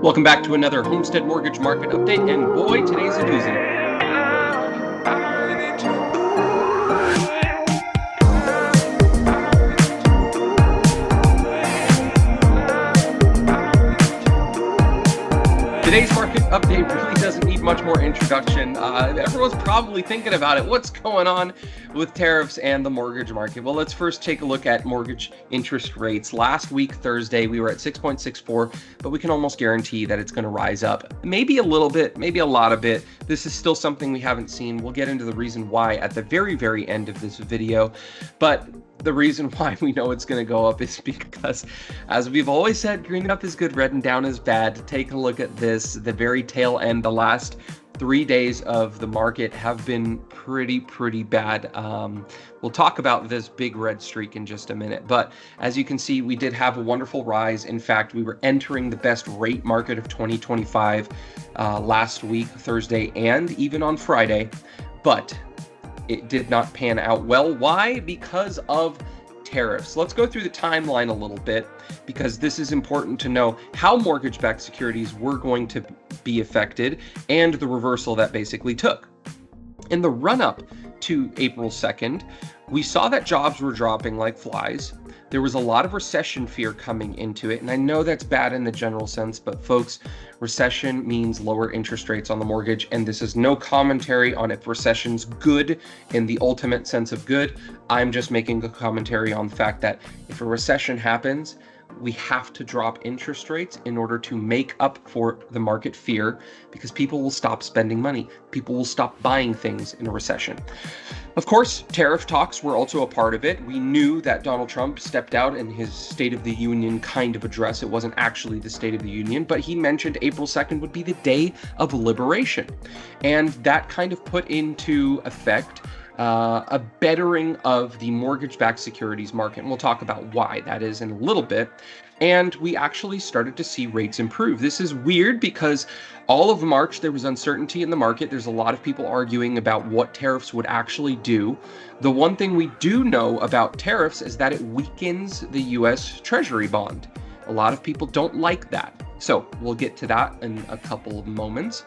Welcome back to another Homestead Mortgage Market Update, and boy, today's a doozy. Today's market update really doesn't need much more introduction. Everyone's probably thinking about it. What's going on with tariffs and the mortgage market? Well, let's first take a look at mortgage interest rates. Last week, Thursday, we were at 6.64, but we can almost guarantee that it's going to rise up. Maybe a little bit, maybe a lot of bit. This is still something we haven't seen. We'll get into the reason why at the very, very end of this video. But the reason why we know it's going to go up is because, as we've always said, green up is good, red and down is bad. Take a look at this. The very tail end, the last 3 days of the market have been pretty bad. We'll talk about this big red streak in just a minute. But as you can see, we did have a wonderful rise. In fact, we were entering the best rate market of 2025 last week, Thursday, and even on Friday. But it did not pan out well. Why? Because of tariffs. Let's go through the timeline a little bit, because this is important to know how mortgage-backed securities were going to be affected and the reversal that basically took. In the run-up to April 2nd, we saw that jobs were dropping like flies. There was a lot of recession fear coming into it, and I know that's bad in the general sense, but folks, recession means lower interest rates on the mortgage, and this is no commentary on if recession's good in the ultimate sense of good. I'm just making a commentary on the fact that if a recession happens, we have to drop interest rates in order to make up for the market fear, because people will stop spending money. People will stop buying things in a recession. Of course, tariff talks were also a part of it. We knew that Donald Trump stepped out in his State of the Union kind of address. It wasn't actually the State of the Union, but he mentioned April 2nd would be the day of liberation. And that kind of put into effect a bettering of the mortgage-backed securities market. And we'll talk about why that is in a little bit. And we actually started to see rates improve. This is weird because all of March, there was uncertainty in the market. There's a lot of people arguing about what tariffs would actually do. The one thing we do know about tariffs is that it weakens the US Treasury bond. A lot of people don't like that. So we'll get to that in a couple of moments.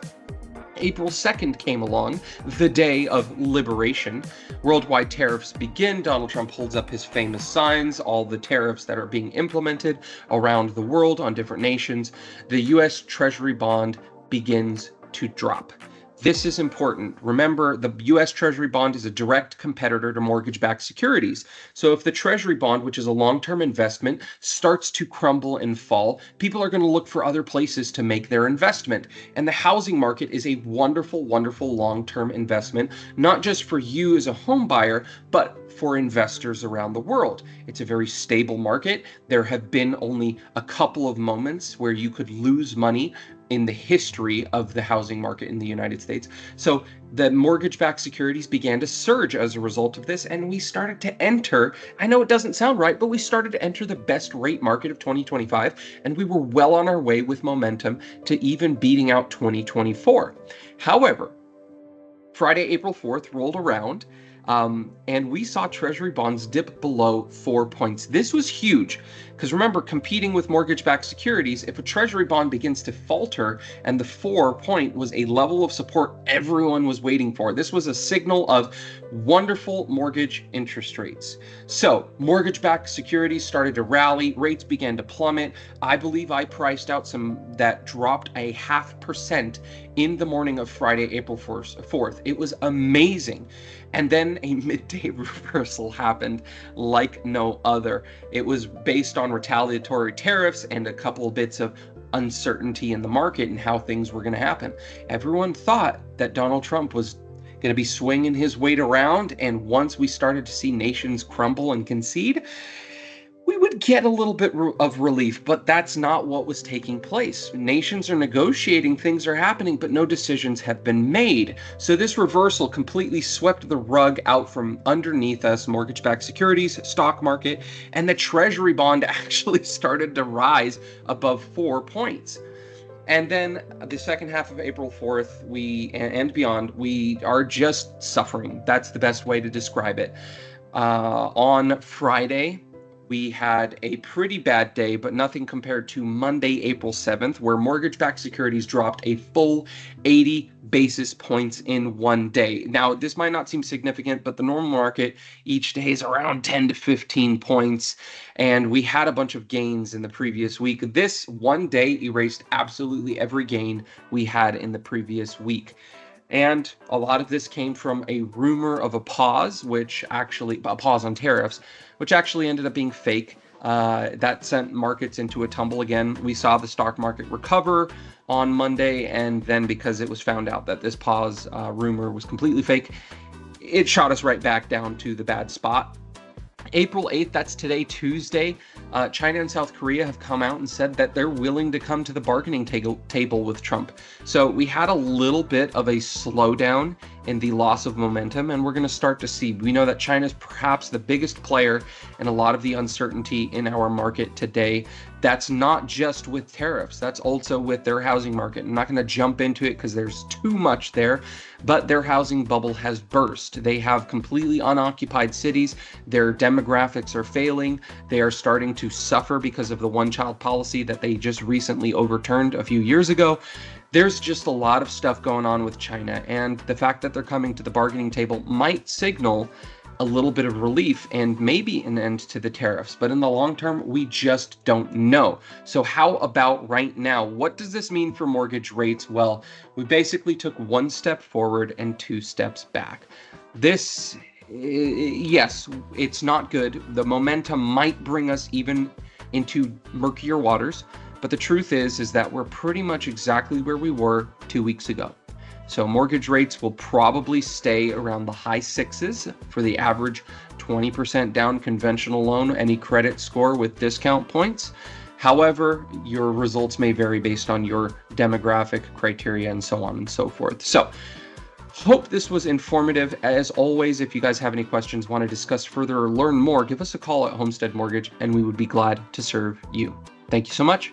April 2nd came along, the day of liberation. Worldwide tariffs begin. Donald Trump holds up his famous signs, all the tariffs that are being implemented around the world on different nations. The US Treasury bond begins to drop. This is important. Remember, the US Treasury bond is a direct competitor to mortgage-backed securities. So if the Treasury bond, which is a long-term investment, starts to crumble and fall, people are going to look for other places to make their investment. And the housing market is a wonderful, wonderful long-term investment, not just for you as a home buyer, but for investors around the world. It's a very stable market. There have been only a couple of moments where you could lose money in the history of the housing market in the United States. So the mortgage-backed securities began to surge as a result of this, and we started to enter, I know it doesn't sound right, but we started to enter the best rate market of 2025, and we were well on our way with momentum to even beating out 2024. However, Friday, April 4th rolled around, and we saw Treasury bonds dip below 4 points. This was huge because remember, competing with mortgage-backed securities, if a Treasury bond begins to falter, and the 4 point was a level of support everyone was waiting for. This was a signal of wonderful mortgage interest rates. So mortgage-backed securities started to rally, rates began to plummet. I believe I priced out some that dropped 0.5% in the morning of Friday, April 4th. It was amazing. And then a midday reversal happened like no other. It was based on retaliatory tariffs and a couple of bits of uncertainty in the market and how things were going to happen. Everyone thought that Donald Trump was going to be swinging his weight around, and once we started to see nations crumble and concede, we would get a little bit of relief, but that's not what was taking place. Nations are negotiating, things are happening, but no decisions have been made. So this reversal completely swept the rug out from underneath us, mortgage-backed securities, stock market, and the Treasury bond actually started to rise above 4 points. And then the second half of April 4th, and beyond, we are just suffering. That's the best way to describe it. On Friday, we had a pretty bad day, but nothing compared to Monday, April 7th, where mortgage-backed securities dropped a full 80 basis points in one day. Now, this might not seem significant, but the normal market each day is around 10 to 15 points, and we had a bunch of gains in the previous week. This one day erased absolutely every gain we had in the previous week. And a lot of this came from a rumor of a pause on tariffs, which actually ended up being fake. That sent markets into a tumble again. We saw the stock market recover on Monday, and then because it was found out that this pause rumor was completely fake, it shot us right back down to the bad spot. April 8th, that's today, Tuesday, China and South Korea have come out and said that they're willing to come to the bargaining table with Trump. So we had a little bit of a slowdown in the loss of momentum, and we're going to start to see. We know that China is perhaps the biggest player in a lot of the uncertainty in our market today. That's not just with tariffs, that's also with their housing market. I'm not going to jump into it because there's too much there, but their housing bubble has burst. They have completely unoccupied cities. Their demographics are failing. They are starting to suffer because of the one-child policy that they just recently overturned a few years ago. There's just a lot of stuff going on with China, and the fact that they're coming to the bargaining table might signal a little bit of relief and maybe an end to the tariffs. But in the long term, we just don't know. So how about right now? What does this mean for mortgage rates? Well, we basically took one step forward and two steps back. This, yes, it's not good. The momentum might bring us even into murkier waters. But the truth is that we're pretty much exactly where we were 2 weeks ago. So mortgage rates will probably stay around the high sixes for the average 20% down conventional loan, any credit score with discount points. However, your results may vary based on your demographic criteria and so on and so forth. So hope this was informative. As always, if you guys have any questions, want to discuss further or learn more, give us a call at Homestead Mortgage and we would be glad to serve you. Thank you so much.